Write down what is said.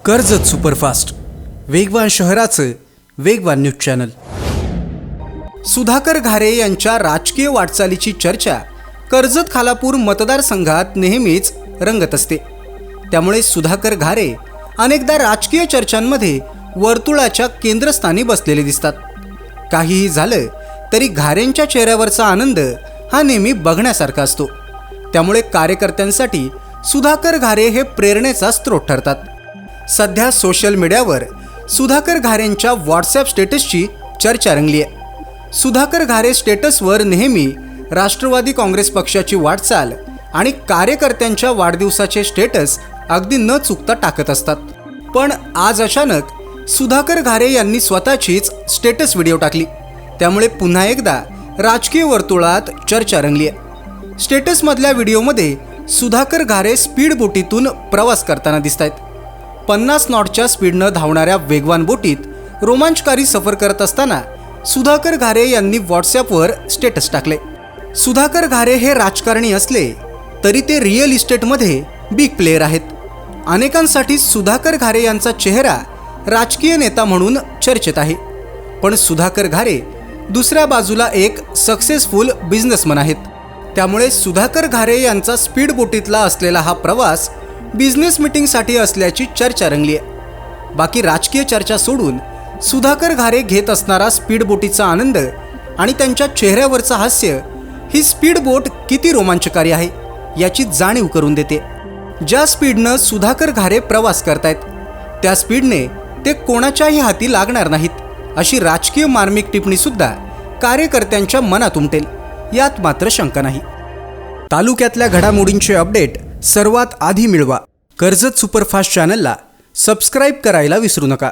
Karjat superfast, वेगवान शहराचं वेगवान न्यूज चॅनल। सुधाकर घारे यांच्या राजकीय वाटचालीची चर्चा कर्जत खालापूर मतदारसंघात नेहमीच रंगत असते। त्यामुळे सुधाकर घारे अनेकदा राजकीय चर्चांमध्ये वर्तुळाच्या केंद्रस्थानी बसलेले दिसतात। काहीही झालं तरी घारेंच्या चेहऱ्यावरचा आनंद हा नेहमी बघण्यासारखा असतो। त्यामुळे कार्यकर्त्यांसाठी सुधाकर घारे हे प्रेरणेचा स्रोत ठरतात। सध्या सोशल मीडियावर सुधाकर घारेंच्या व्हॉट्सॲप स्टेटसची चर्चा रंगली आहे। सुधाकर घारे स्टेटसवर नेहमी राष्ट्रवादी काँग्रेस पक्षाची वाटचाल आणि कार्यकर्त्यांच्या वाढदिवसाचे स्टेटस अगदी न चुकता टाकत असतात। पण आज अचानक सुधाकर घारे यांनी स्वतःचीच स्टेटस व्हिडिओ टाकली। त्यामुळे पुन्हा एकदा राजकीय वर्तुळात चर्चा रंगली आहे। स्टेटसमधल्या व्हिडिओमध्ये सुधाकर घारे स्पीड बोटीतून प्रवास करताना दिसतायत। 50 नॉटच्या स्पीडनं धावणाऱ्या वेगवान बोटीत रोमांचकारी सफर करत असताना सुधाकर घारे यांनी व्हॉट्सॲपवर स्टेटस टाकले। सुधाकर घारे हे राजकारणी असले तरी ते रिअल इस्टेटमध्ये बिग प्लेयर आहेत। अनेकांसाठी सुधाकर घारे यांचा चेहरा राजकीय नेता म्हणून चर्चेत आहे। पण सुधाकर घारे दुसऱ्या बाजूला एक सक्सेसफुल बिझनेसमन आहेत। त्यामुळे सुधाकर घारे यांचा स्पीड बोटीतला असलेला हा प्रवास बिझनेस मीटिंगसाठी असल्याची चर्चा रंगली आहे। बाकी राजकीय चर्चा सोडून सुधाकर घारे घेत असणारा स्पीड बोटीचा आनंद आणि त्यांच्या चेहऱ्यावरचं हास्य ही स्पीड बोट किती रोमांचकारी आहे याची जाणीव करून देते। ज्या स्पीडनं सुधाकर घारे प्रवास करतायत त्या स्पीडने ते कोणाच्याही हाती लागणार नाहीत अशी राजकीय मार्मिक टिप्पणी सुद्धा कार्यकर्त्यांच्या मनात उमटेल यात मात्र शंका नाही। तालुक्यातल्या घडामोडींचे अपडेट सर्वात आधी मिळवा कर्जत सुपरफास्ट चॅनलला सबस्क्राईब करायला विसरू नका।